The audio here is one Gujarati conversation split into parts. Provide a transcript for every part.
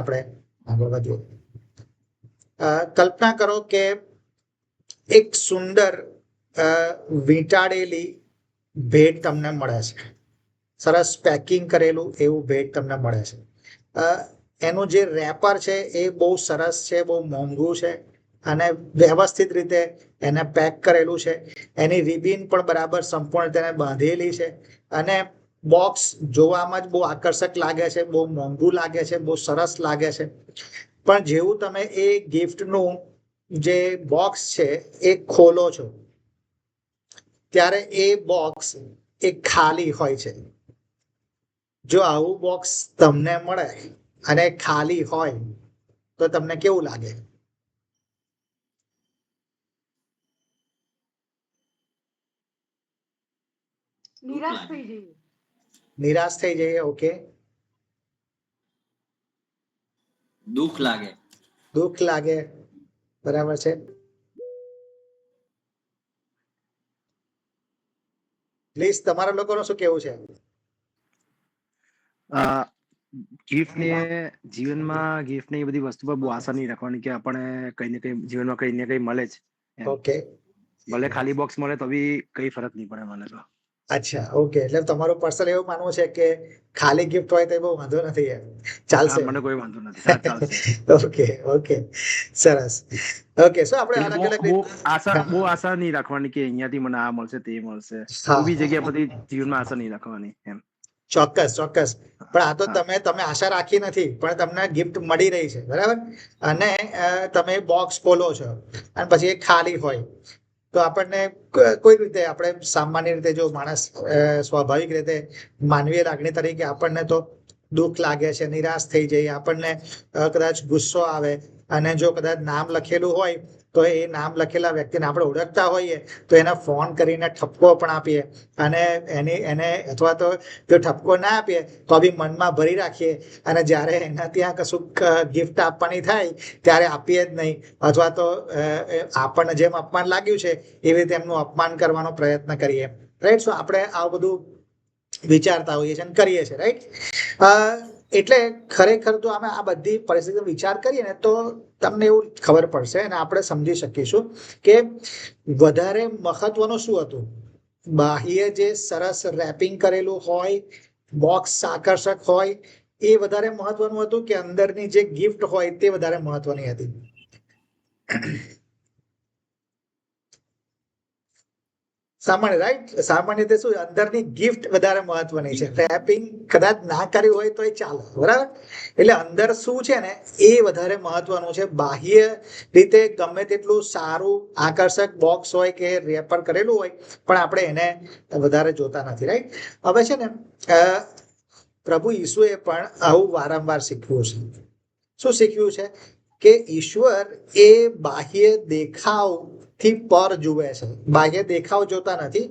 આપણે આગળ વધીએ. કલ્પના કરો કે એક સુંદર વીંટાળેલી ભેટ તમને મળે છે, સરસ પેકિંગ કરેલું એવું ભેટ તમને મળે છે. એનું જે રેપર છે એ બહુ સરસ છે, બહુ મોંઘું છે અને વ્યવસ્થિત રીતે એને પેક કરેલું છે. એની રિબિન પણ બરાબર સંપૂર્ણ તેને બાંધેલી છે અને બોક્સ જોવામાં જ બહુ આકર્ષક લાગે છે, બહુ મોંઘું લાગે છે, બહુ સરસ લાગે છે. પણ જેવું તમે એ ગિફ્ટનું જે બોક્સ છે એ ખોલો છો ત્યારે એ બોક્સ એ ખાલી હોય છે. જો આવું બોક્સ તમને મળે અને ખાલી હોય તો તમને કેવું લાગે? નિરાશ થઈ જઈએ. ઓકે, દુઃખ લાગે. દુઃખ લાગે, બરાબર છે. પ્લીઝ તમારા લોકોનું શું કેવું છે? ગિફ્ટ ને જીવનમાં ગિફ્ટ ને એ બધી વસ્તુ પર બહુ આશા નહીં રાખવાની કે આપણને કઈ ને કઈ જીવનમાં કઈ ને કઈ મળે જ. ઓકે, ભલે ખાલી બોક્સ મળે તો બી કઈ ફરક નહીં પડે મને તો. અચ્છા, ઓકે. એટલે તમારું પર્સનલ એવું માનવું છે કે ખાલી ગિફ્ટ હોય તો બહુ વાંધો નથી, એમ ચાલશે? મને કોઈ વાંધો નથી, ચાલશે. ઓકે, ઓકે, સરસ. ઓકે, સો આપણે અલગ અલગ બહુ આશા નહીં રાખવાની કે અહીંયાથી મને આ મળશે તે મળશે. કોઈ બી જગ્યા પરથી જીવનમાં આશા નહીં રાખવાની એમ. ચોક્કસ, ચોક્કસ. પણ આ તો તમે આશા રાખી નથી, પણ તમને ગિફ્ટ મળી રહી છે, બરાબર? અને તમે બોક્સ ખોલો છો અને પછી એ ખાલી હોય તો આપણને કોઈ રીતે, આપણે સામાન્ય રીતે જો માણસ સ્વાભાવિક રીતે માનવીય લાગણી તરીકે આપણને તો દુઃખ લાગે છે, નિરાશ થઈ જઈએ, આપણને કદાચ ગુસ્સો આવે. અને જો કદાચ નામ લખેલું હોય તો એ નામ લખેલા વ્યક્તિને આપણે ઓળખતા હોઈએ તો એને ફોન કરીને ઠપકો પણ આપીએ અને એને અથવા તો જો ઠપકો ના આપીએ તો બી મનમાં ભરી રાખીએ અને જ્યારે એના ત્યાં કશું ગિફ્ટ આપવાની થાય ત્યારે આપીએ જ નહીં, અથવા તો આપણને જેમ અપમાન લાગ્યું છે એવી રીતે એમનું અપમાન કરવાનો પ્રયત્ન કરીએ. રાઈટ? સો આપણે આવું બધું વિચારતા હોઈએ છીએ અને કરીએ છીએ, રાઈટ? એટલે ખરેખર તો અમે આ બધી પરિસ્થિતિનો વિચાર કરીએ ને તો તમને એવું ખબર પડશે અને આપણે સમજી શકીશું કે વધારે મહત્વનું શું હતું. બાહ્ય જે સરસ રેપિંગ કરેલું હોય, બોક્સ આકર્ષક હોય, એ વધારે મહત્વનું હતું કે અંદરની જે ગિફ્ટ હોય તે વધારે મહત્વની હતી? સામાન્ય, રાઈટ? સામાન્ય રીતે શું, અંદરની ગિફ્ટ વધારે મહત્વની છે. રેપિંગ કદાચ ના કર્યું હોય તો એ ચાલે, બરાબર? એટલે અંદર શું છે ને એ વધારે મહત્વનું છે. બાહ્ય રીતે ગમે તેટલું સારું આકર્ષક બોક્સ હોય કે રેપર કરેલું હોય પણ આપણે એને વધારે જોતા નથી, રાઈટ? હવે છે ને પ્રભુ ઈસુએ પણ આવું વારંવાર શીખવ્યું છે. શું શીખ્યું છે? કે ઈશ્વર એ બાહ્ય દેખાવ થી પર જુએ છે. બાહ્ય દેખાવ જોતા નથી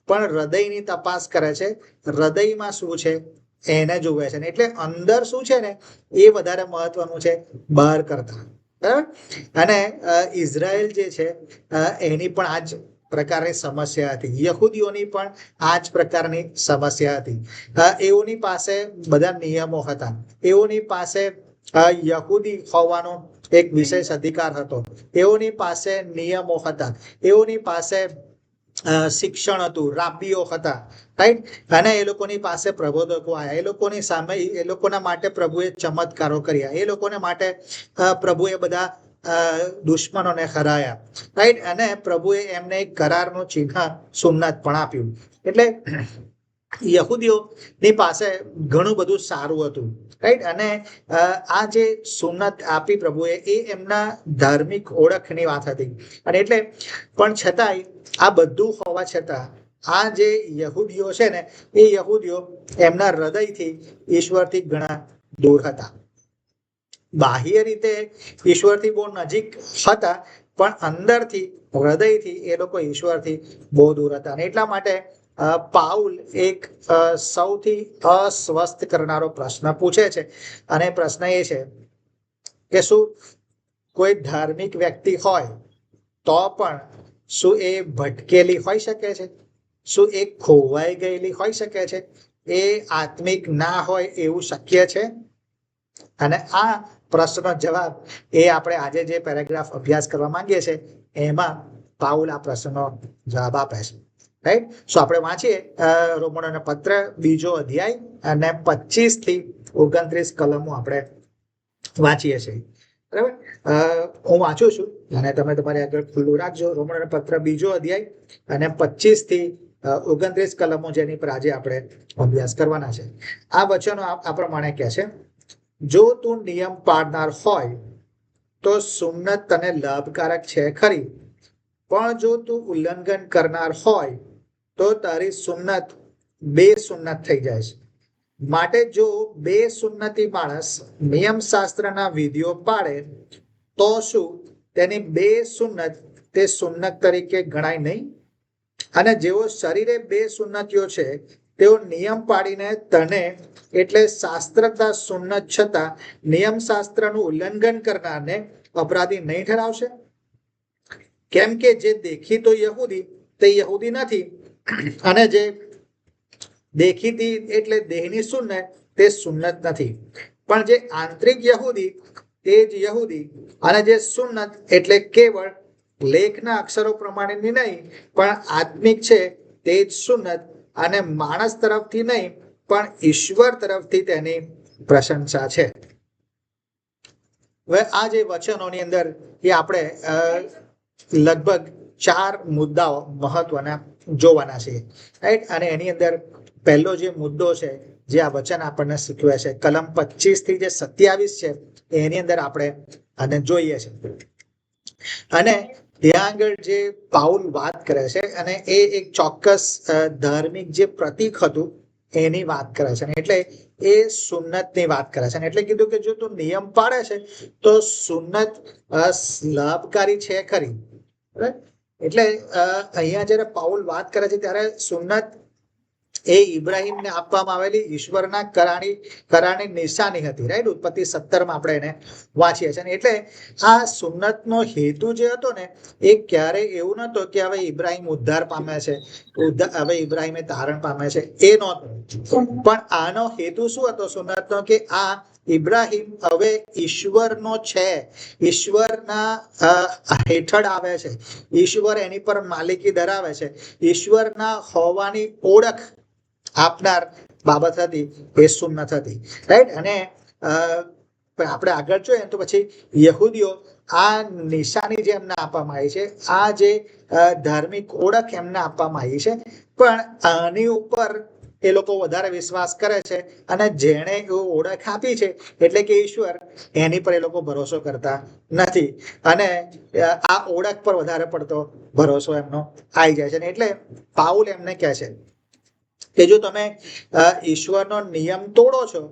પણ હૃદયની તપાસ કરે છે. હૃદયમાં શું છે એને જુએ છે. એટલે અંદર શું છે ને એ વધારે મહત્વનું છે બહાર કરતા, બરાબર? અને ઇઝરાયલ જે છે એની પણ આ જ પ્રકારની સમસ્યા હતી. યહૂદીઓની પણ આ જ પ્રકારની સમસ્યા હતી. એઓની પાસે બધા નિયમો હતા. એઓની પાસે યહૂદી હોવાનો એક વિશેષ અધિકાર હતો. એઓની પાસે નિયમો હતા. એઓની પાસે શિક્ષણ હતું, રાબીઓ હતા, રાઈટ? અને એ લોકોની પાસે પ્રબોધકો આવ્યા. એ લોકોની સામે, એ લોકોના માટે પ્રભુએ ચમત્કારો કર્યા. એ લોકોને માટે પ્રભુએ બધા દુશ્મનોને હરાયા, રાઈટ? અને પ્રભુએ એમને એક કરારનું ચિહ્ન સુન્નત પણ આપ્યું. એટલે યહૂદીઓની પાસે ઘણું બધું સારું હતું, રાઈટ? અને આ જે સુન્નત આપી પ્રભુએ એ એમના ધાર્મિક ઓળખની વાત હતી. અને એટલે પણ છતાંય આ બધું હોવા છતાં આ જે યહૂદીઓ છે ને એ યહૂદીઓ એમના હૃદયથી ઈશ્વરથી ઘણા દૂર હતા. બાહ્ય રીતે ઈશ્વરથી બહુ નજીક હતા પણ અંદરથી, હૃદયથી એ લોકો ઈશ્વરથી બહુ દૂર હતા. અને એટલા માટે પાઉલ એક સૌથી અસ્વસ્થ કરનારો પ્રશ્ન પૂછે છે. અને પ્રશ્ન એ છે કે શું કોઈ ધાર્મિક વ્યક્તિ હોય તો પણ શું એ ભટકેલી હોઈ શકે છે? શું એ ખોવાઈ ગયેલી હોઈ શકે છે? એ આત્મિક ના હોય એવું શક્ય છે? અને આ પ્રશ્નનો જવાબ એ આપણે આજે જે પેરેગ્રાફ અભ્યાસ કરવા માંગીએ છીએ એમાં પાઉલ આ પ્રશ્નનો જવાબ આપે છે. રાઈટ. સો આપણે વાંચીએ રોમનોના પત્ર 2 અધ્યાય અને 25 થી 29 કલમો આપણે વાંચીએ છીએ. બરાબર. હું વાંચું છું અને તમે તમારી આગળ ખુલ્લું રાખજો. રોમનોના પત્ર 2 અધ્યાય અને 25 થી 29 કલમો જેની પર આજે આપણે અભ્યાસ કરવાના છે. આ વચનો આ પ્રમાણે કહે છે, જો તું નિયમ પાળનાર હોય તો સુન્નત તને લાભકારક છે ખરી, પણ જો તું ઉલ્લંઘન કરનાર હોય તો તારી સુન્નત બેસુન્નત થઈ જાય છે. માટે જો બેસુન્નતી માણસ નિયમ શાસ્ત્રના વિધિઓ પાળે તો શું તેની બેસુન્નત તે સુન્નત તરીકે ગણાય નહીં? અને જેઓ શરીરે બેસુન્નતીઓ છે તેઓ નિયમ પાડીને તને એટલે શાસ્ત્રતા સુન્નત છતાં નિયમ શાસ્ત્રનું ઉલ્લંઘન કરનારને અપરાધી નહીં ઠરાવશે? કેમ કે જે દેખીતો યહૂદી તે યહૂદી નથી, અને જે દેખીતી એટલે દેહની સુન્નત તે સુન્નત નથી, પણ જે આંતરિક યહૂદી તે જ યહૂદી, અને જે સુન્નત એટલે કેવળ લેખના અક્ષરો પ્રમાણેની નહીં પણ આત્મિક છે તે જ સુન્નત, અને માણસ તરફથી નહીં પણ ઈશ્વર તરફથી તેની પ્રશંસા છે. હવે આ જે વચનોની અંદર એ આપણે લગભગ 4 મુદ્દાઓ મહત્વના જોવાના છે. રાઈટ. અને એની અંદર પહેલો જે મુદ્દો છે જે આ વચન આપણને શીખવે છે કલમ 25 થી જે 27 છે એની અંદર આપણે આને જોઈએ છે. અને ત્યાં આગળ જે પાઉલ વાત કરે છે અને એ એક ચોક્કસ ધાર્મિક જે પ્રતીક હતું એની વાત કરે છે. એટલે એ સુન્નતની વાત કરે છે. એટલે કીધું કે જો તું નિયમ પાડે છે તો સુન્નત લાભકારી છે ખરી. એટલે અહીંયા જયારે પાઉલ વાત કરે છે ત્યારે સુન્નત એ ઇબ્રાહિમને આપવામાં આવેલી ઈશ્વરના કરારની નિશાની હતી. રાઈટ. ઉત્પત્તિ 17 આપણે એને વાંચીએ છીએ. એટલે આ સુન્નતનો હેતુ જે હતો ને એ ક્યારેય એવું નહોતો કે હવે ઇબ્રાહિમ ઉદ્ધાર પામે છે, હવે ઇબ્રાહિમે તારણ પામે છે, એ નહોતું. પણ આનો હેતુ શું હતો સુન્નતનો? કે આ ઇબ્રાહિમ હવે ઈશ્વરનો છે, ઈશ્વરના હેઠળ આવે છે, ઈશ્વર એની પર માલિકી ધરાવે છે, ઈશ્વરના હોવાની ઓળખ આપનાર બાબત હતી એ સુન્નત હતી. રાઈટ. અને આપણે આગળ જોઈએ તો પછી યહૂદીઓ આ નિશાની જે એમને આપવામાં આવી છે, આ જે ધાર્મિક ઓળખ એમને આપવામાં આવી છે, પણ આની ઉપર એ લોકો વધારે વિશ્વાસ કરે છે અને જેણે એવું ઓળખ આપી છે એટલે કે ઈશ્વર, એની પર એ લોકો ભરોસો કરતા નથી અને આ ઓળખ પર વધારે પડતો ભરોસો એમનો આવી જાય છે. એટલે પાઉલ એમને કહે છે કે જો તમે ઈશ્વરનો નિયમ તોડો છો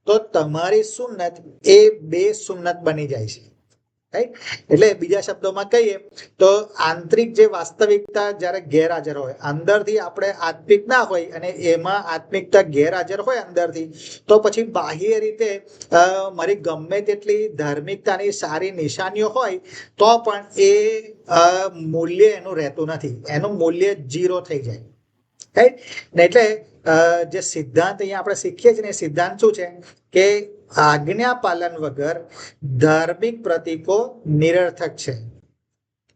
તો તમારી સુન્નત એ બેસુન્નત બની જાય છે. રાઈટ. એટલે બીજા શબ્દોમાં કહીએ તો આંતરિક જે વાસ્તવિકતા જ્યારે ગેરહાજર હોય, અંદરથી આપણે આત્મિક ના હોય અને એમાં આત્મિકતા ગેરહાજર હોય અંદરથી, તો પછી બાહ્ય રીતે મારી ગમે તેટલી ધાર્મિકતાની સારી નિશાનીઓ હોય તો પણ એ મૂલ્ય એનું રહેતું નથી, એનું મૂલ્ય 0 થઈ જાય. રાઈટ. ને એટલે જે સિદ્ધાંત અહીંયા આપણે શીખીએ છીએ ને સિદ્ધાંત શું છે કે આજ્ઞા પાલન વગર ધાર્મિક પ્રતીકો નિરર્થક છે.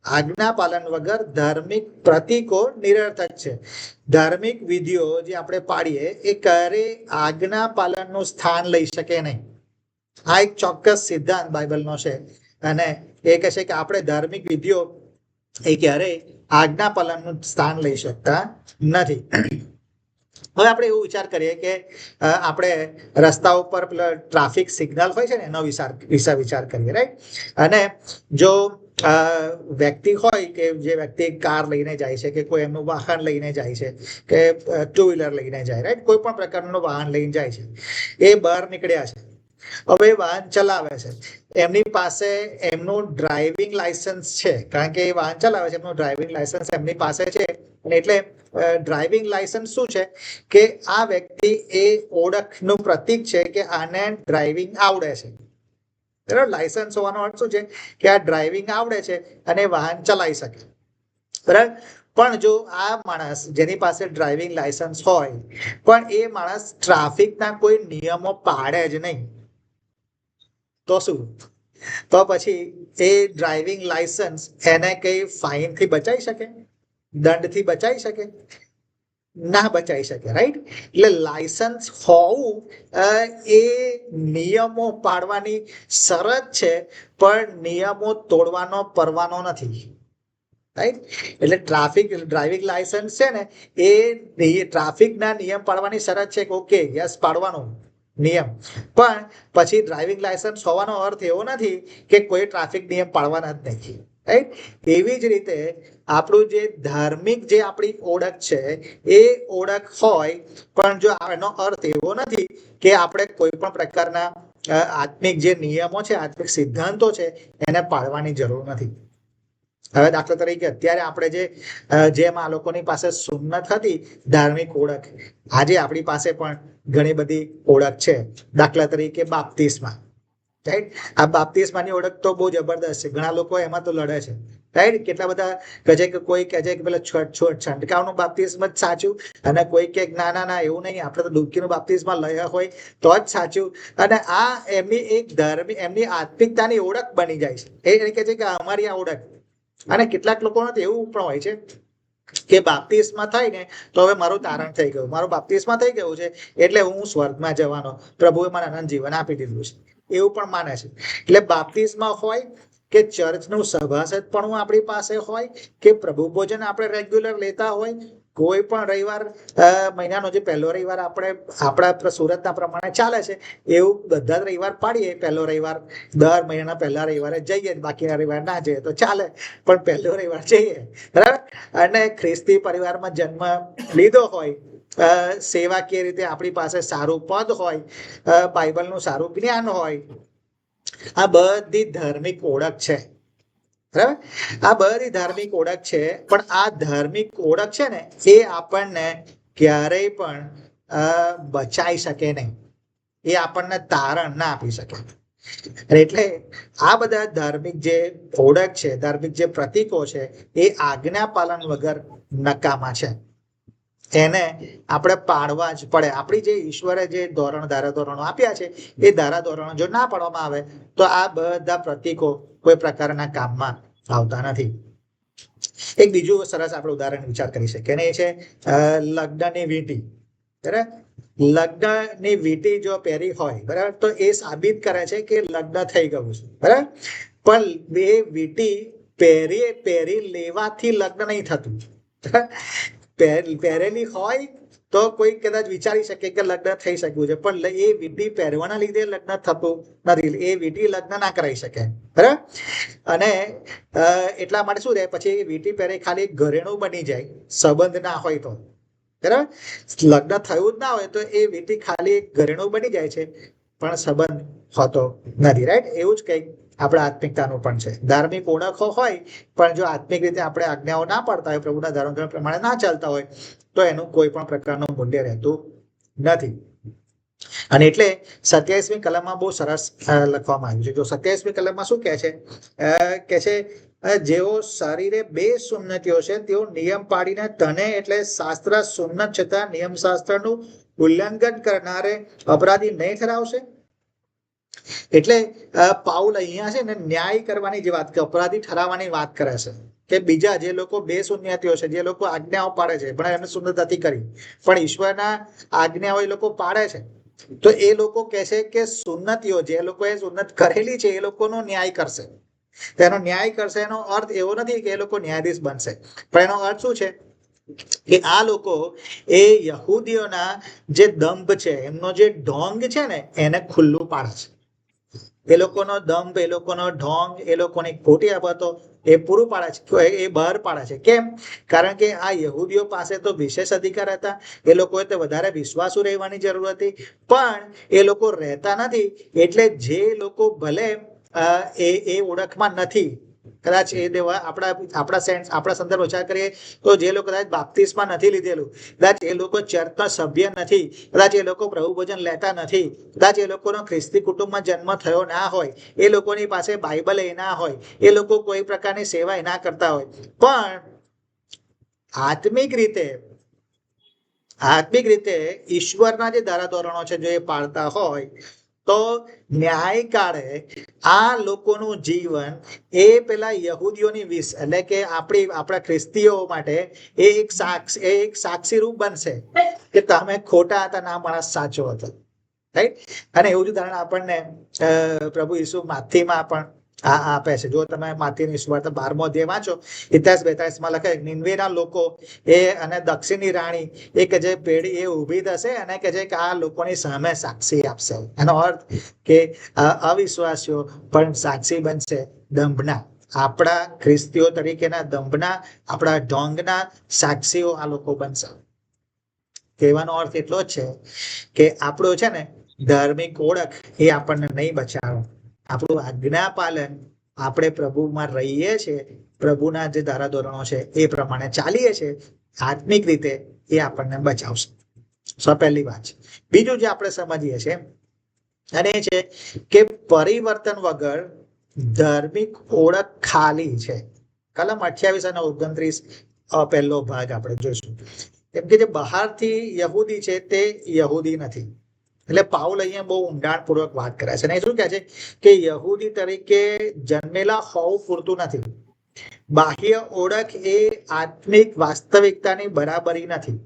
આજ્ઞા પાલન વગર ધાર્મિક પ્રતીકો નિરર્થક છે. ધાર્મિક વિધિઓ જે આપણે પાડીએ એ ક્યારે આજ્ઞા પાલનનું સ્થાન લઈ શકે નહીં. આ એક ચોક્કસ સિદ્ધાંત બાઇબલનો છે અને એ કહે છે કે આપણે ધાર્મિક વિધિઓ એ ક્યારેય આજ્ઞા પાલનનું સ્થાન લઈ શકતા નથી. હવે આપણે એવું વિચાર કરીએ કે આપણે રસ્તા ઉપર પેલા ટ્રાફિક સિગ્નલ હોય છે ને એનો વિચાર કરીએ. રાઈટ. અને જો વ્યક્તિ હોય કે જે વ્યક્તિ કાર લઈને જાય છે કે કોઈ એમનું વાહન લઈને જાય છે કે 2 વ્હીલર લઈને જાય, રાઈટ, કોઈ પણ પ્રકારનું વાહન લઈને જાય છે, એ બહાર નીકળ્યા છે, હવે વાહન ચલાવે છે, એમની પાસે એમનું ડ્રાઇવિંગ લાયસન્સ છે, કારણ કે એ વાહન ચલાવે છે, એમનું ડ્રાઇવિંગ લાયસન્સ એમની પાસે છે. અને એટલે ડ્રાઇવિંગ લાયસન્સ શું છે કે આ વ્યક્તિ એ ઓળખનું પ્રતીક છે કે આને ડ્રાઇવિંગ આવડે છે. બરાબર. લાયસન્સ હોવાનો અર્થ શું છે કે આ ડ્રાઇવિંગ આવડે છે અને વાહન ચલાવી શકે. બરાબર. પણ જો આ માણસ જેની પાસે ડ્રાઇવિંગ લાયસન્સ હોય પણ એ માણસ ટ્રાફિકના કોઈ નિયમો પાળે જ નહીં, તો શું? તો પછી એ ડ્રાઇવિંગ લાયસન્સ એને કઈ ફાઇન થી બચાવી શકે, દંડથી બચાવી શકે? ના બચાવી શકે, રાઈટ? એટલે લાયસન્સ હોવું એ નિયમો પાડવાની શરત છે, પણ નિયમો તોડવાનો પરવાનો નથી, રાઈટ? એટલે ડ્રાઇવિંગ લાયસન્સ છે ને એ ટ્રાફિકના નિયમ પાડવાની શરત છે કે ઓકે યસ પાડવાનો નિયમ, પણ પછી ડ્રાઇવિંગ લાયસન્સ હોવાનો અર્થ એવો નથી કે કોઈ ટ્રાફિક નિયમ પાડવાના જ નહીં, રાઈટ? એવી જ રીતે આપણું જે ધાર્મિક જે આપણી ઓળખ છે એ ઓળખ હોય, પણ જો એનો અર્થ એવો નથી કે આપણે કોઈ પણ પ્રકારના આત્મિક જે નિયમો છે, આત્મિક સિદ્ધાંતો છે એને પાળવાની જરૂર નથી. હવે દાખલા તરીકે અત્યારે આપણે જેમ આ લોકોની પાસે સુન્નત હતી ધાર્મિક ઓળખ, આજે આપણી પાસે પણ ઘણી બધી ઓળખ છે. દાખલા તરીકે બાપ્તિસ્મા, રાઈટ? આ બાપ્તિસ્માની ઓળખ તો બહુ જબરદસ્ત છે, ઘણા લોકો એમાં તો લડે છે, રાઈટ? કેટલા બધા કહે છે કે કોઈ કહે છે કે પેલા છંટકાવનું બાપ્તિસ્મ જ સાચું, અને કોઈ કે ના ના ના એવું નહીં, આપણે તો ડૂબકીનું બાપ્તિસ્મા લયા હોય તો જ સાચું. અને આ એમની એક એમની આત્મિકતાની ઓળખ બની જાય છે. એ કહે છે કે અમારી આ ઓળખ. અને કેટલાક લોકોને તો એવું પણ હોય છે કે બાપ્તિસ્મા થાય ને તો હવે મારું તારણ થઈ ગયું, મારું બાપ્તિસ્મા થઈ ગયું છે એટલે હું સ્વર્ગમાં જવાનો, પ્રભુએ મને અનંત જીવન આપી દીધું છે, એવું પણ માને છે. એટલે બાપ્તિસ્મા હોય કે ચર્ચનું સભાસદ પણ આપણી પાસે હોય કે પ્રભુ ભોજન આપણે રેગ્યુલર લેતા હોય, કોઈ પણ રવિવાર મહિનાનો જે પહેલો રવિવાર આપણા સુરતના પ્રમાણે ચાલે છે એવું બધા જ રવિવાર પાડીએ, પહેલો રવિવાર દર મહિનાના પહેલા રવિવારે જઈએ, બાકીના રવિવાર ના જઈએ તો ચાલે, પણ પહેલો રવિવાર જઈએ, બરાબર? અને ખ્રિસ્તી પરિવારમાં જન્મ લીધો હોય, સેવાકીય રીતે આપણી પાસે સારું પદ હોય, બાઇબલનું સારું જ્ઞાન હોય, આ બધી ધાર્મિક ઓળખ છે, બરાબર? આ બધી ધાર્મિક ઓળખ છે, પણ આ ધાર્મિક ઓળખ છે ને એ આપણને ક્યારેય પણ બચાઈ શકે નહીં, એ આપણને તારણ ના આપી શકે. એટલે આ બધા ધાર્મિક જે ઓળખ છે, ધાર્મિક જે પ્રતીકો છે એ આજ્ઞા પાલન વગર નકામા છે, એને આપણે પાડવા જ પડે. આપણી જે ઈશ્વરે જે ધારાધોરણો આપ્યા છે એ ધારાધોરણો જો ના પાડવામાં આવે તો આ બધા પ્રતીકો કોઈ પ્રકારના કામમાં આવતા નથી. એક બીજું સરસ આપણે ઉદાહરણ વિચાર કરી શકીએ, અને એ છે લગ્નની વીંટી, બરાબર? લગ્નની વીંટી જો પહેરી હોય, બરાબર, તો એ સાબિત કરે છે કે લગ્ન થઈ ગયું છે, બરાબર? પણ એ વીંટી પહેરી લેવાથી લગ્ન નહીં થતું. પહેરેલી હોય તો કોઈ કદાચ વિચારી શકે કે લગ્ન થઈ શક્યું છે, પણ એ વીંટી પહેરવાના લીધે લગ્ન થતું નથી, એ વીંટી લગ્ન ના કરાવી શકે, બરાબર? અને એટલા માટે શું થાય, પછી એ વીંટી પહેરે ખાલી ઘરેણું બની જાય, સંબંધ ના હોય તો, બરાબર? લગ્ન થયું જ ના હોય તો એ વીંટી ખાલી ઘરેણું બની જાય છે, પણ સંબંધ હોતો નથી, રાઈટ? એવું જ કંઈક આપણા આત્મિકતાનું પણ છે. ધાર્મિક ઓળખો હોય, પણ જો આત્મિક રીતે આપણે આજ્ઞાઓ ના પાડતા હોય, પ્રભુના ધારાધોરણ પ્રમાણે ના ચાલતા હોય, તો એનું કોઈ પણ પ્રકારનું મૂલ્ય રહેતું નથી. અને એટલે 27મી કલમમાં બહુ સરસ લખવામાં આવ્યું છે. જો 27મી કલમમાં શું કહે છે, કે છે જેઓ શરીરે બે સુન્નતીઓ છે તેઓ નિયમ પાડીને તને એટલે શાસ્ત્ર સુન્નત છતાં નિયમ શાસ્ત્રનું ઉલ્લંઘન કરનારે અપરાધી નહીં ઠરાવશે? એટલે પાઉલ અહીંયા છે ને ન્યાય કરવાની જે વાત, અપરાધી ઠરાવવાની વાત કરે છે કે બીજા જે લોકો બે સુન્નતીઓ છે, જે લોકો આજ્ઞાઓ પાડે છે પણ એમને સુન્નત નથી કરી, પણ ઈશ્વરના આજ્ઞાઓ એ લોકો પાડે છે, તો એ લોકો કહે છે કે સુન્નતીઓ જે લોકોએ સુન્નત કરેલી છે એ લોકોનો ન્યાય કરશે. તેનો ન્યાય કરશે એનો અર્થ એવો નથી કે એ લોકો ન્યાયાધીશ બનશે, પણ એનો અર્થ શું છે કે આ લોકો એ યહૂદીઓના જે દંભ છે, એમનો જે ઢોંગ છે ને એને ખુલ્લું પાડે છે. એ લોકોનો દંભ, એ લોકોનો ઢોંગ, એ લોકોની ખોટી બાબતો એ પૂરું પાડે છે, એ બહાર પાડે છે. કેમ? કારણ કે આ યહૂદીઓ પાસે તો વિશેષ અધિકાર હતા, એ લોકોએ તો વધારે વિશ્વાસુ રહેવાની જરૂર હતી, પણ એ લોકો રહેતા નથી. એટલે જે લોકો ભલે એ ઓળખમાં નથી, કદાચ એ દેવા આપણા સંદર્ભ વિચાર કરીએ તો જે લોકો કદાચ બાપ્તિસ્મા નથી લીધેલું, કદાચ એ લોકો ચર્ચના સભ્ય નથી, કદાચ એ લોકો પ્રભુ ભોજન લેતા નથી, કદાચ એ લોકોનો ખ્રિસ્તી કુટુંબમાં જન્મ થયો ના હોય, એ લોકોની પાસે બાઇબલ એ ના હોય, એ લોકો કોઈ પ્રકારની સેવા ના કરતા હોય, પણ આત્મિક રીતે ઈશ્વરના જે ધારાધોરણો છે જો એ પાળતા હોય તો ન્યાયકાળે આ લોકોનું જીવન એ પેલા યહૂદીઓની વિશ એટલે કે આપણા ખ્રિસ્તીઓ માટે એ એક સાક્ષી રૂપ બનશે કે તમે ખોટા હતા ના માણસ સાચો હતો, રાઈટ. અને એવું જ ઉદાહરણ આપણને પ્રભુ ઈસુ માથીમાં પણ આપે છે. જો તમે માથીની સુવાર્તા 12મો અધ્યાય વાંચો, 41-42 લખે નિનવેના લોકો એ અને દક્ષિણની રાણી એ કે જે પેઢી એ ઊભી થશે અને કે જે આ લોકોની સામે સાક્ષી આપશે. એનો અર્થ કે અવિશ્વાસીઓ પણ સાક્ષી બનશે દંભના, આપણા ખ્રિસ્તીઓ તરીકેના દંભના, આપણા ઢોંગના સાક્ષીઓ આ લોકો બનશે. કહેવાનો અર્થ એટલો જ છે કે આપણો છે ને ધાર્મિક ઓળખ એ આપણને નહીં બચાવે. આપણું આજ્ઞા પાલન, આપણે પ્રભુમાં રહીએ છીએ, પ્રભુના જે ધારાધોરણો છે એ પ્રમાણે ચાલીએ છીએ, આત્મિક રીતે એ આપણને બચાવશે. પહેલી વાત છે. બીજું જે આપણે સમજીએ છીએ અને એ છે કે પરિવર્તન વગર ધાર્મિક ઓળખ ખાલી છે. કલમ 28 અને 29 પહેલો ભાગ આપણે જોઈશું. કેમ કે જે બહારથી યહૂદી છે તે યહૂદી નથી. એટલે પાઉલ અહીંયા બહુ ઊંડાણપૂર્વક વાત કરે છે. અને શું કહે છે કે યહૂદી તરીકે જન્મેલા હોવું પૂરતું નથી. બાહ્ય ઓળખ એ આત્મિક વાસ્તવિકતાની બરાબરી નથી.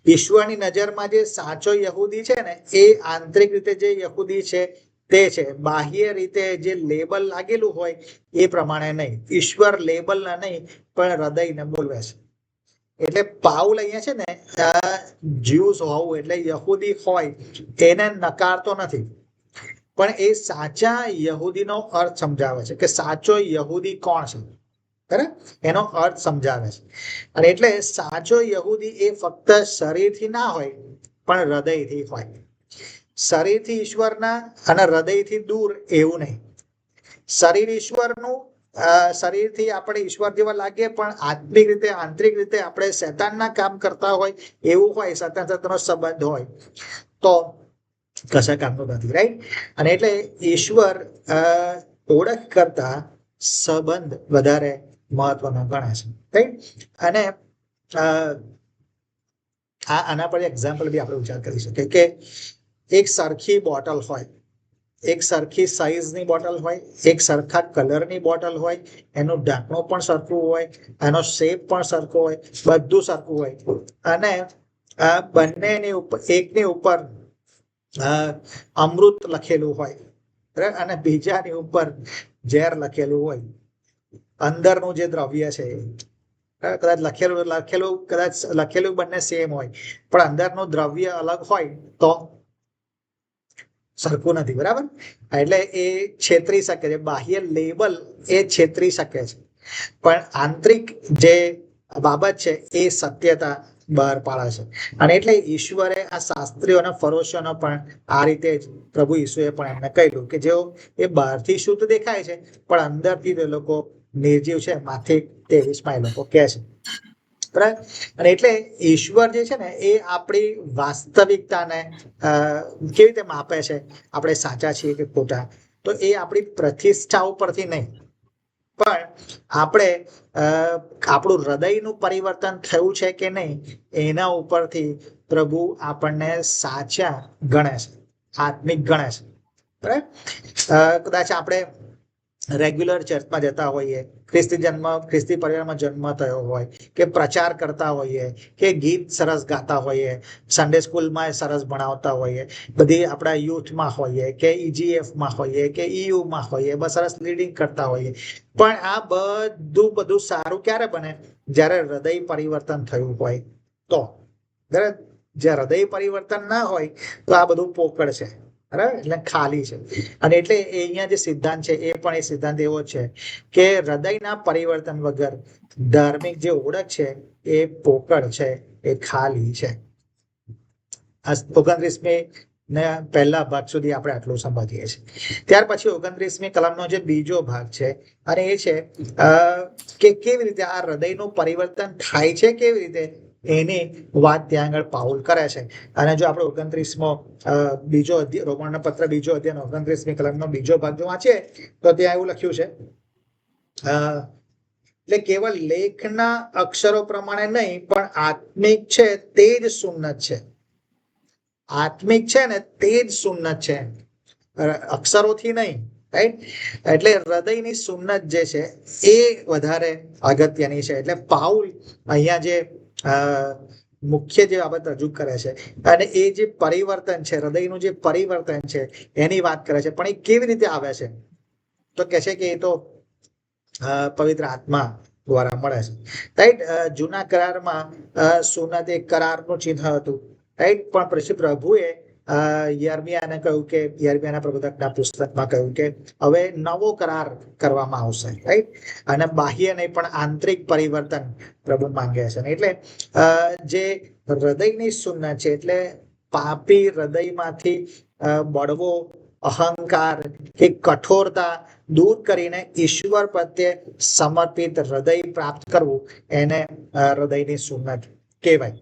ઈશ્વરની નજરમાં જે સાચો યહૂદી છે ને એ આંતરિક રીતે જે યહૂદી છે તે છે, બાહ્ય રીતે જે લેબલ લાગેલું હોય એ પ્રમાણે નહીં. ઈશ્વર લેબલ ના નહીં પણ હૃદયને બોલવે છે. એટલે પાઉલ અહીંયા છે ને જ્યુસ હોવું એટલે યહૂદી હોય એને નકારતો નથી, પણ એ સાચા યહૂદીનો અર્થ સમજાવે છે કે સાચો યહૂદી કોણ છે, બરાબર, એનો અર્થ સમજાવે છે. અને એટલે સાચો યહૂદી એ ફક્ત શરીરથી ના હોય પણ હૃદયથી હોય. શરીરથી ઈશ્વરના અને હૃદયથી દૂર એવું નહીં. શરીર ઈશ્વરનું, શરીરથી આપણે ઈશ્વર જેવા લાગીએ પણ આત્મિક રીતે આંતરિક રીતે આપણે શૈતાનના કામ કરતા હોય એવું હોય, શૈતાન સાથેનો સંબંધ હોય તો કશા કામનું નથી, રાઈટ. અને એટલે ઈશ્વર ઓળખ કરતા સંબંધ વધારે મહત્વનો ગણે છે, રાઈટ. અને આના પર એક્ઝામ્પલ બી આપણે વિચાર કરી શકીએ કે એક સરખી બોટલ હોય, એક સરખી સાઈઝની બોટલ હોય, એક સરખા કલરની બોટલ હોય, એનું ઢાંકણું પણ સરખું હોય, એનો શેપ પણ સરખો હોય, બધું સરખું હોય, અને બંનેની ઉપર એકની ઉપર અમૃત લખેલું હોય અને બીજાની ઉપર ઝેર લખેલું હોય. અંદરનું જે દ્રવ્ય છે કદાચ લખેલું બંને સેમ હોય પણ અંદરનું દ્રવ્ય અલગ હોય તો સરખું નથી, બરાબર. એટલે એ છેતરી શકે છે. બાહ્ય લેબલ એ છેતરી શકે છે પણ આંતરિક જે બાબત છે એ સત્યતા બહાર પાડે છે. અને એટલે ઈશ્વરે આ શાસ્ત્રીઓ અને ફરોશીઓનો પણ આ રીતે જ પ્રભુ ઈસુએ પણ એમને કહ્યું કે જેઓ એ બહારથી શુદ્ધ દેખાય છે પણ અંદરથી તે લોકો નિર્જીવ છે. માથી 23 એ લોકો કહે છે, બરાબર. અને એટલે ઈશ્વર જે છે ને એ આપણી વાસ્તવિકતાને કેવી રીતે માપે છે, આપણે સાચા છીએ કે ખોટા, તો એ આપણી પ્રતિષ્ઠા ઉપરથી નહીં પણ આપણે આપણું હૃદયનું પરિવર્તન થયું છે કે નહીં એના ઉપરથી પ્રભુ આપણને સાચા ગણે છે, આત્મિક ગણે છે, બરાબર. કદાચ આપણે રેગ્યુલર ચર્ચમાં જતા હોઈએ, ખ્રિસ્તી પરિવારમાં જન્મ થયો હોય કે પ્રચાર કરતા હોઈએ કે ગીત સરસ ગાતા હોઈએ, સન્ડે સ્કૂલમાં સરસ ભણાવતા હોઈએ, બધી આપણા યુથમાં હોઈએ કે EGF-માં હોઈએ કે EU-માં હોઈએ, બસ સરસ લીડિંગ કરતા હોઈએ, પણ આ બધું સારું ક્યારે બને? જ્યારે હૃદય પરિવર્તન થયું હોય તો, બરાબર. જ્યાં હૃદય પરિવર્તન ના હોય તો આ બધું પોકળ છે, બરાબર, એટલે ખાલી છે. અને એટલે એ અહીંયા જે સિદ્ધાંત છે એ પણ એ સિદ્ધાંત એવો છે કે હૃદયના પરિવર્તન વગર ધાર્મિક જે ઓળખ છે એ પોકળ છે, એ ખાલી છે. 29મી ને પહેલા ભાગ સુધી આપણે આટલું સમજીએ છીએ. ત્યાર પછી 29મી કલમનો જે બીજો ભાગ છે અને એ છે કે કેવી રીતે આ હૃદયનું પરિવર્તન થાય છે, કેવી રીતે એની વાત ત્યાં આગળ પાઉલ કરે છે. અને જો આપણે 29મો બીજો અધ્યાય, રોમનના પત્ર બીજો અધ્યાય 29મી કલમનો બીજો ભાગ જો વાંચીએ તો ત્યાં એવું લખ્યું છે, એટલે કેવળ લેખના અક્ષરો પ્રમાણે નહીં પણ આત્મિક છે તે જ સુન્નત છે. આત્મિક છે ને તે જ સુન્નત છે, અક્ષરોથી નહીં, રાઈટ? એટલે હૃદયની સુન્નત જે છે એ વધારે અગત્યની છે. એટલે પાઉલ અહીંયા જે મુખ્ય જે બાબત રજૂ કરે છે અને એ જે પરિવર્તન છે, હૃદયનું જે પરિવર્તન છે એની વાત કરે છે. પણ એ કેવી રીતે આવે છે? તો કહે છે કે એ તો પવિત્ર આત્મા દ્વારા મળે છે, રાઈટ? જૂના કરારમાં સુન્નત એક કરારનું ચિહ્ન હતું, રાઈટ? પણ પછી પ્રભુએ યર્મિયાને કહ્યું કે, યર્મિયાના પ્રબોધકના પુસ્તકમાં કહ્યું કે હવે નવો કરાર કરવામાં આવશે, રાઈટ? અને બાહ્ય નહીં પણ આંતરિક પરિવર્તન પ્રભુ માંગે છે. એટલે જે હૃદયની સુન્નત છે એટલે પાપી હૃદયમાંથી બળવો, અહંકાર કે કઠોરતા દૂર કરીને ઈશ્વર પ્રત્યે સમર્પિત હૃદય પ્રાપ્ત કરવું, એને હૃદયની સુન્નત કહેવાય.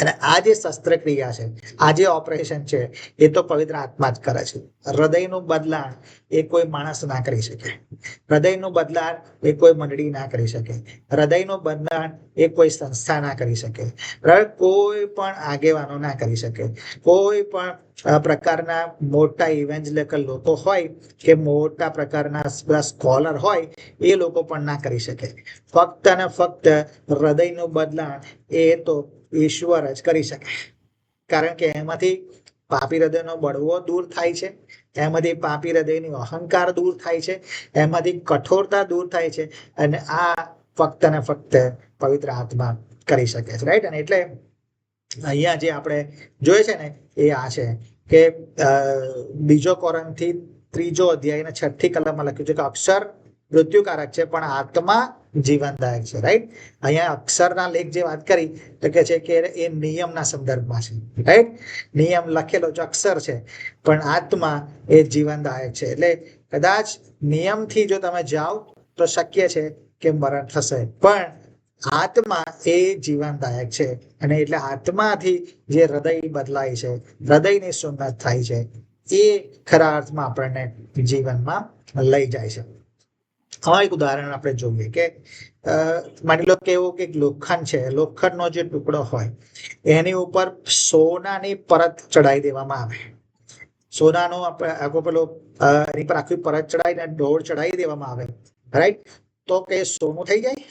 અને આ જે શસ્ત્રક્રિયા છે, આ જે ઓપરેશન છે, એ તો પવિત્ર આત્મા જ કરે છે. હૃદયનું બદલાણ એ કોઈ માણસ ના કરી શકે, હૃદયનું બદલાણ એ કોઈ મંડળી ના કરી શકે, હૃદયનું બદલાણ એ કોઈ સંસ્થા ના કરી શકે, કોઈ પણ આગેવાનો ના કરી શકે, કોઈ પણ પ્રકારના મોટા ઇવેન્જલિકલ લોકો હોય કે મોટા પ્રકારના બધા સ્કોલર હોય એ લોકો પણ ના કરી શકે. ફક્ત અને ફક્ત હૃદયનું બદલાણ એ તો ઈશ્વર જ કરી શકે. કારણ કે એમાંથી પાપી હૃદયનો બળવો દૂર થાય છે, એમાંથી પાપી હૃદયની અહંકાર દૂર થાય છે, એમાંથી કઠોરતા દૂર થાય છે, અને આ ફક્ત ને ફક્ત પવિત્ર આત્મા કરી શકે છે, રાઈટ? અને એટલે અહીંયા જે આપણે જોઈએ છે ને એ આ છે કે 2 કોરિન્થી 3 અધ્યાયના 6 કલમમાં લખ્યું છે કે અક્ષર મૃત્યુકારક છે પણ આત્મા જીવનદાયક છે, રાઈટ? અહીંયા અક્ષરના લેખ જે વાત કરી તો કે છે કે એ નિયમના સંદર્ભમાં છે, રાઈટ? નિયમ લખેલો જ અક્ષર છે, પણ આત્મા એ જીવનદાયક છે. એટલે કદાચ નિયમથી જો તમે જાઓ તો શક્ય છે કે મરણ થશે, પણ આત્મા એ જીવનદાયક છે. અને એટલે આત્માથી જે હૃદય બદલાય છે, હૃદયની સુન્નત થાય છે, એ ખરા અર્થમાં આપણને જીવનમાં લઈ જાય છે. હવે એક ઉદાહરણ આપણે જોઈએ કે માની લો કે એવું કે લોખંડ છે, લોખંડનો જે ટુકડો હોય એની ઉપર સોનાની પરત ચડાવી દેવામાં આવે. સોનાનો આખો પેલો એની પર આખી પરત ચડાવીને ઢોળ ચડાવી દેવામાં આવે, રાઈટ? તો કે સોનું થઈ જાય,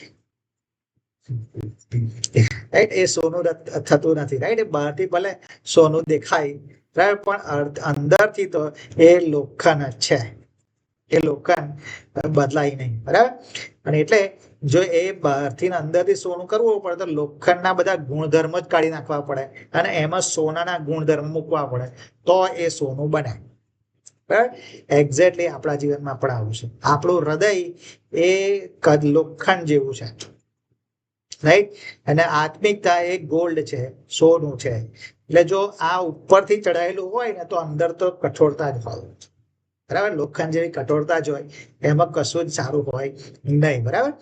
રાઈટ? એ સોનું થતું નથી, રાઈટ? બહારથી ભલે સોનું દેખાય, રાઈટ, પણ અંદરથી તો એ લોખંડ જ છે, એ લોખંડ બદલાય નહીં, બરાબર? અને એટલે જો એ બહારથી અંદરથી સોનું કરવું પડે તો લોખંડના બધા ગુણધર્મ જ કાઢી નાખવા પડે અને એમાં સોનાના ગુણધર્મ મૂકવા પડે તો એ સોનું બને, બરાબર? એક્ઝેક્ટલી આપણા જીવનમાં પણ આવું છે. આપણું હૃદય એ લોખંડ જેવું છે, રાઈટ? અને આત્મિકતા એ ગોલ્ડ છે, સોનું છે. એટલે જો આ ઉપરથી ચડાયેલું હોય ને તો અંદર તો કઠોરતા જ હોય, બરાબર? લોખંડ જેવી કઠોરતા જ હોય, એમાં કશું જ સારું હોય નહીં, બરાબર?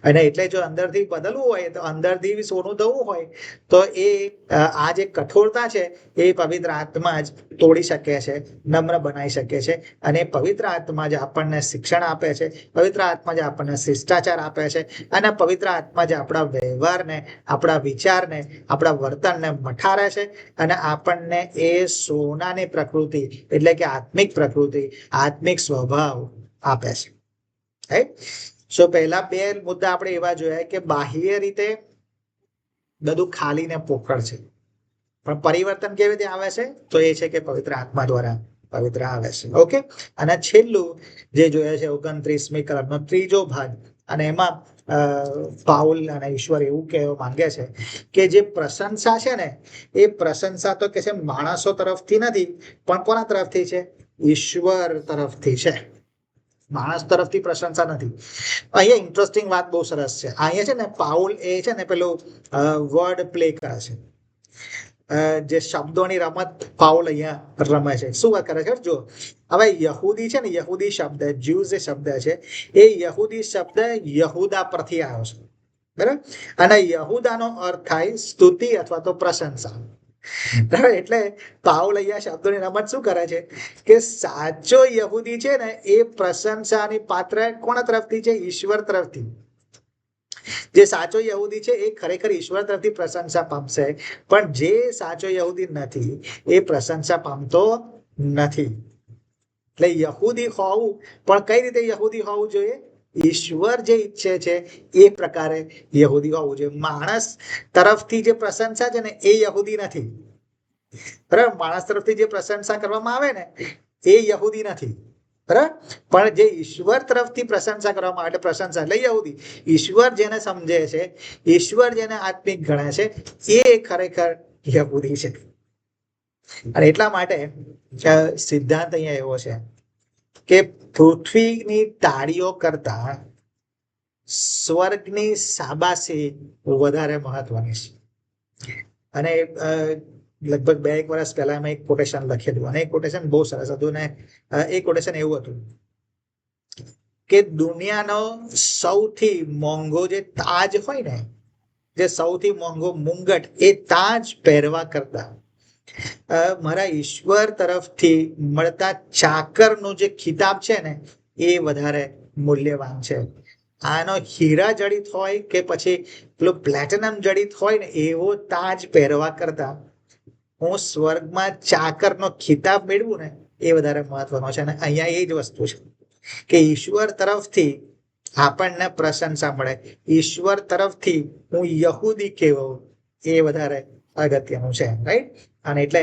અને એટલે જો અંદરથી બદલવું હોય તો અંદરથી સોનું થવું હોય તો એ આ જે કઠોરતા છે એ પવિત્ર આત્મા જ તોડી શકે છે, નમ્ર બનાવી શકે છે. અને પવિત્ર આત્મા જ આપણને શિક્ષણ આપે છે, પવિત્ર આત્મા જ આપણને શિષ્ટાચાર આપે છે, અને પવિત્ર આત્મા જ આપણા વ્યવહારને, આપણા વિચારને, આપણા વર્તનને મઠારે છે અને આપણને એ સોનાની પ્રકૃતિ એટલે કે આત્મિક પ્રકૃતિ, આત્મિક સ્વભાવ આપે છે, રાઈટ? સો પહેલા 2 મુદ્દા આપણે એવા જોયા કે બાહ્ય રીતે બધું ખાલી ને પોકળ છે, પણ પરિવર્તન કેવી રીતે આવે છે તો એ છે કે પવિત્ર આત્મા દ્વારા પવિત્ર આવે છે. ઓકે? અને છેલ્લું જે જોયા છે 29મી કલમનો 3જો ભાગ, અને એમાં પાઉલ અને ઈશ્વર એવું કહેવા માંગે છે કે જે પ્રશંસા છે ને એ પ્રશંસા તો કે છે માણસો તરફથી નથી, પણ કોના તરફથી છે? ઈશ્વર તરફથી છે, માણસ તરફથી પ્રશંસા નથી. અહીંયા ઇન્ટરેસ્ટિંગ વાત બહુ સરસ છે. અહીંયા છે ને પાઉલ એ છે ને પેલું વર્ડ પ્લે કરે છે, જે શબ્દોની રમત પાઉલ અહીંયા રમે છે. શું વાત કરે છે જો, હવે યહૂદી છે ને, યહૂદી શબ્દ જ્યુઝ જે શબ્દ છે એ યહૂદી શબ્દ યહૂદા પરથી આવ્યો છે, બરાબર? અને યહૂદાનો અર્થ થાય સ્તુતિ અથવા તો પ્રશંસા, બરાબર? એટલે પાઉલ અહીંયા શબ્દોની રમત શું કરે છે કે સાચો યહૂદી છે ને એ પ્રશંસાની પાત્ર કોના તરફથી છે? ઈશ્વર તરફથી. જે સાચો યહૂદી છે એ ખરેખર ઈશ્વર તરફથી પ્રશંસા પામશે, પણ જે સાચો યહૂદી નથી એ પ્રશંસા પામતો નથી. એટલે યહૂદી હોવું, પણ કઈ રીતે યહૂદી હોવું જોઈએ? ઈશ્વર જે ઈચ્છે છે એ પ્રકારે યહૂદી હોવું જોઈએ. માણસ તરફથી જે પ્રશંસા છે ને એ યહૂદી નથી. બરાબર, માણસ તરફથી જે પ્રશંસા કરવામાં આવે ને એ યહૂદી નથી. બરાબર, પણ જે ઈશ્વર તરફથી પ્રશંસા કરવામાં આવે પ્રશંસા એટલે યહૂદી. ઈશ્વર જેને સમજે છે, ઈશ્વર જેને આત્મિક ગણે છે એ ખરેખર યહૂદી છે. અને એટલા માટે સિદ્ધાંત અહીંયા એવો છે કે પૃથ્વીની તાળીઓ કરતા સ્વર્ગની શાબાશી વધારે મહત્વની છે. અને લગભગ 2-1 વર્ષ પહેલા મેં એક કોટેશન લખેલું અને એ કોટેશન બહુ સરસ હતું. ને એ કોટેશન એવું હતું કે દુનિયાનો સૌથી મોંઘો જે તાજ હોય ને, જે સૌથી મોંઘો મુંગટ, એ તાજ પહેરવા કરતા મારા ઈશ્વર તરફથી મળતા ચાકરનો જે ખિતાબ છે ને એ વધારે મૂલ્યવાન છે. આનો હીરા જડિત હોય કે પછી પેલું પ્લેટિનમ જડિત હોય ને એવો તાજ પહેરવા કરતા હું સ્વર્ગમાં ચાકરનો ખિતાબ મેળવું ને એ વધારે મહત્વનો છે. અને અહીંયા એ જ વસ્તુ છે કે ઈશ્વર તરફથી આપણને પ્રશંસા મળે, ઈશ્વર તરફથી હું યહૂદી કહેવાઉં, એ વધારે અગત્યનું છે. રાઈટ? અને એટલે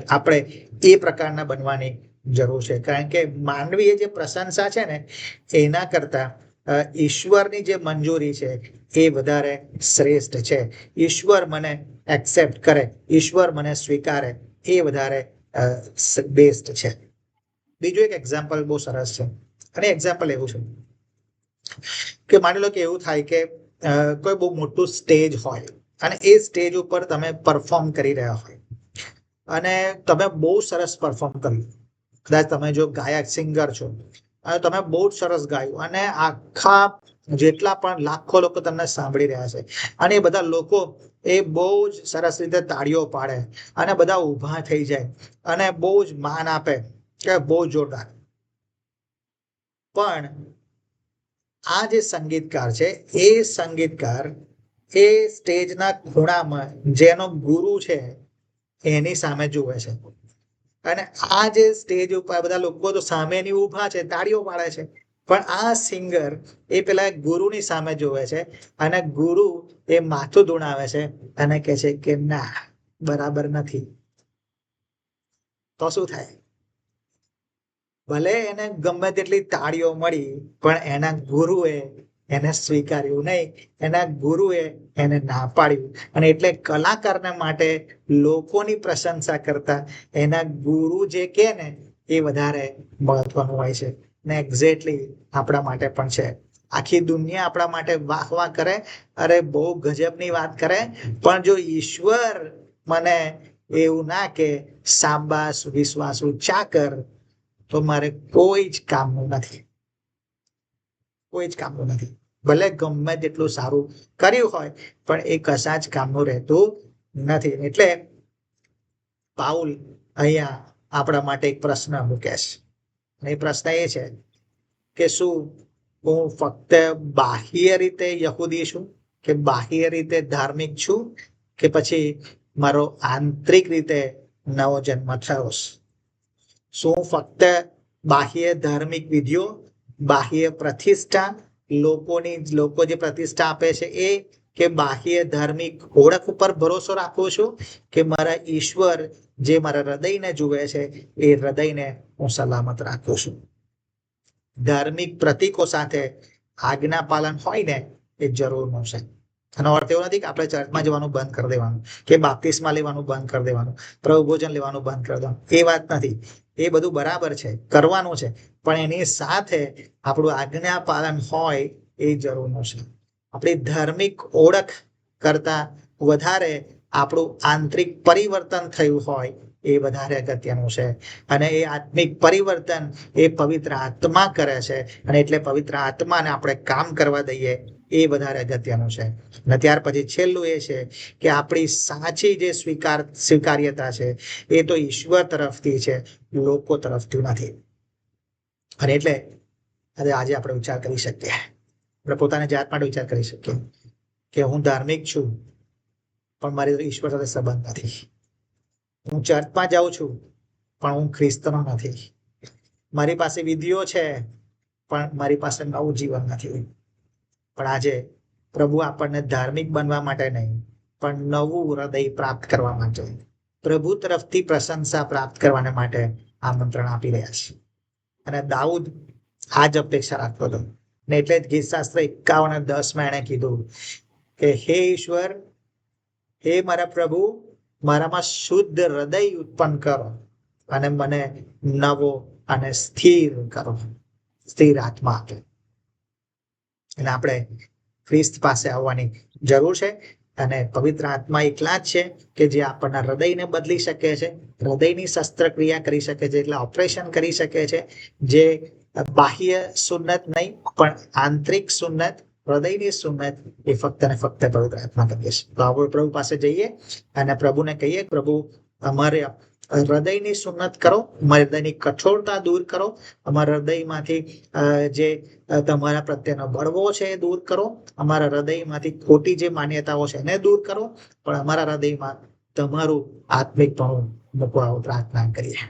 આપણે એ પ્રકારના બનવાની જરૂર છે, કારણ કે માનવીય જે પ્રશંસા છે ને એના કરતા ઈશ્વરની જે મંજૂરી છે એ વધારે શ્રેષ્ઠ છે. ઈશ્વર મને એક્સેપ્ટ કરે, ઈશ્વર મને સ્વીકારે, એ વધારે બેસ્ટ છે. બીજું એક એક્ઝામ્પલ બહુ સરસ છે. અને એક્ઝામ્પલ એવું છે કે માની લો કે એવું થાય કે કોઈ બહુ મોટું સ્ટેજ હોય અને એ સ્ટેજ ઉપર તમે પરફોર્મ કરી રહ્યા હોય અને તમે બહુ સરસ પરફોર્મ કર્યું. કદાચ તમે જો ગાયક સિંગર છો અને તમે બહુ જ સરસ ગાયું અને આખા જેટલા પણ લાખો લોકો તમને સાંભળી રહ્યા છે અને એ બધા લોકો એ બહુ જ સરસ રીતે તાળીઓ પાડે અને બધા ઊભા થઈ જાય અને બહુ જ માન આપે કે બહુ જોરદાર. પણ આ જે સંગીતકાર છે એ સંગીતકાર એ સ્ટેજના ખૂણામાં જેનો ગુરુ છે એની સામે જુએ છે. અને આ જે સ્ટેજ ઉપર બધા લોકો તો સામેની ઊભા છે, તાળીઓ પાડે છે, પણ આ સિંગર એ પેલા ગુરુની સામે જોવે છે અને ગુરુ એ માથું ધુણાવે છે અને કહે છે કે ના, બરાબર નથી. તો શું થાય? ભલે એને ગમે તેટલી તાળીઓ મળી પણ એના ગુરુએ એને સ્વીકાર્યું નહીં, એના ગુરુએ એને ના પાડ્યું. અને એટલે કલાકારને માટે લોકોની પ્રશંસા કરતા એના ગુરુ જે કહે ને એ વધારે મહત્વનું હોય છે. ને એક્ઝેક્ટલી આપણા માટે પણ છે. આખી દુનિયા આપણા માટે વાહ વાહ કરે, અરે બહુ ગજબની વાત કરે, પણ જો ઈશ્વર મને એવું ના કે શાબાશ વિશ્વાસુ ચાકર, તો મારે કોઈ જ કામનું નથી, કોઈ જ કામનું નથી. ભલે ગમે તેટલું સારું કર્યું હોય પણ એ કશા જ કામનું રહેતું નથી. એટલે પાઉલ અહીંયા આપણા માટે એક પ્રશ્ન મૂકે છે. એ પ્રશ્ન એ છે કે શું હું ફક્ત બાહ્ય રીતે યહૂદી છું, કે બાહ્ય રીતે ધાર્મિક છું, કે પછી મારો આંતરિક રીતે નવો જન્મ થયો છે? શું ફક્ત બાહ્ય ધાર્મિક વિધિઓ, બાહ્ય પ્રતિષ્ઠા, લોકો જે પ્રતિષ્ઠા આપે છે એ, કે બાહ્ય ધાર્મિક ઓળખ ઉપર ભરોસો રાખું છું, કે મારા ઈશ્વર જે મારા હૃદયને જુએ છે એ હૃદયને હું સલામત રાખું છું? ધાર્મિક પ્રતીકો સાથે આજ્ઞા પાલન હોય ને એ જરૂરનું છે. એનો અર્થ એવો નથી કે આપણે ચર્ચમાં જવાનું બંધ કરી દેવાનું, કે બાપ્તિસ્મા લેવાનું બંધ કરી દેવાનું, પ્રભુ ભોજન લેવાનું બંધ કરી દેવાનું. એ વાત નથી. એ બધું બરાબર છે, કરવાનું છે, પણ એની સાથે આપણું આજ્ઞા પાલન હોય એ જરૂરનું છે. આપણી ધાર્મિક ઓળખ કરતા વધારે આપણું આંતરિક પરિવર્તન થયું હોય એ વધારે અગત્યનું છે. અને એ આત્મિક પરિવર્તન એ પવિત્ર આત્મા કરે છે. અને એટલે પવિત્ર આત્માને આપણે કામ કરવા દઈએ એ વધારે અગત્યનું છે. અને ત્યાર પછી છેલ્લું એ છે કે આપણી સાચી જે સ્વીકાર્યતા છે એ તો ઈશ્વર તરફથી છે, લોકો તરફથી નથી. અને એટલે આજે આપણે વિચાર કરી શકીએ આપણે પોતાની જાત માટે વિચાર કરી શકીએ કે હું ધાર્મિક છું પણ મારી ઈશ્વર સાથે સંબંધ નથી. હું ચર્ચમાં જાઉં છું પણ હું ખ્રિસ્તનો નથી. મારી પાસે વિધિઓ છે પણ મારી પાસે નવું જીવન નથી. પણ આજે પ્રભુ આપણને ધાર્મિક બનવા માટે નહીં પણ નવું હૃદય પ્રાપ્ત કરવા માટે, પ્રભુ તરફથી પ્રશંસા પ્રાપ્ત કરવા માટે આમંત્રણ આપી રહ્યા છે. અને દાઉદ આ જ અપેક્ષા રાખતો હતો ને એટલે જ ગીતશાસ્ત્ર 51:10 એણે કીધું કે હે ઈશ્વર, હે મારા પ્રભુ, મારામાં શુદ્ધ હૃદય ઉત્પન્ન કરો અને મને નવો અને સ્થિર કરો, સ્થિર આત્મા આપે. એટલે આપણે ખ્રિસ્ત પાસે આવવાની જરૂર છે અને પવિત્ર આત્મા એકલા જ છે કે જે આપણના હૃદયને બદલી શકે છે, હૃદયની શસ્ત્રક્રિયા કરી શકે છે, એટલે ઓપરેશન કરી શકે છે, જે બાહ્ય સુન્નત નહીં પણ આંતરિક સુન્નત, હૃદયની સુન્નત એ ફક્ત ને ફક્ત પવિત્ર આત્મા કરીએ છે. તો આપણે પ્રભુ પાસે જઈએ અને પ્રભુને કહીએ, પ્રભુ અમારે હૃદયની સુન્નત કરો, અમારા હૃદયની કઠોરતા દૂર કરો, અમારા હૃદયમાંથી જે તમારા પ્રત્યેનો બળવો છે એ દૂર કરો, અમારા હૃદયમાંથી ખોટી જે માન્યતાઓ છે એને દૂર કરો, પણ અમારા હૃદયમાં તમારું આત્મિકપણું મૂકવા પ્રાર્થના કરીએ.